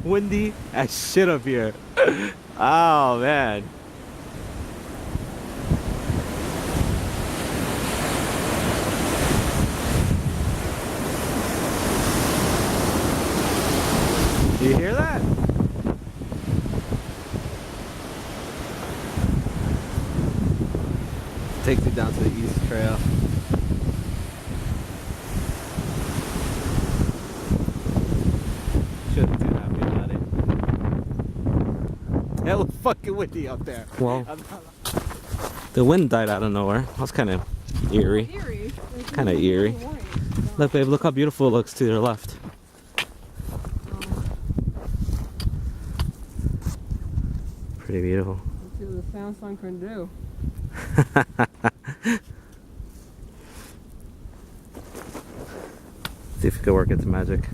windy as shit up here. Oh man. Do you hear that? Takes you down to the East Trail. Shouldn't be too happy about it. Hella fucking windy up there. Well, the wind died out of nowhere. That was kind of eerie. Kind of eerie. Look, babe, look how beautiful it looks to your left. Pretty beautiful. Let's see what the Samsung can do. See if we can work its magic.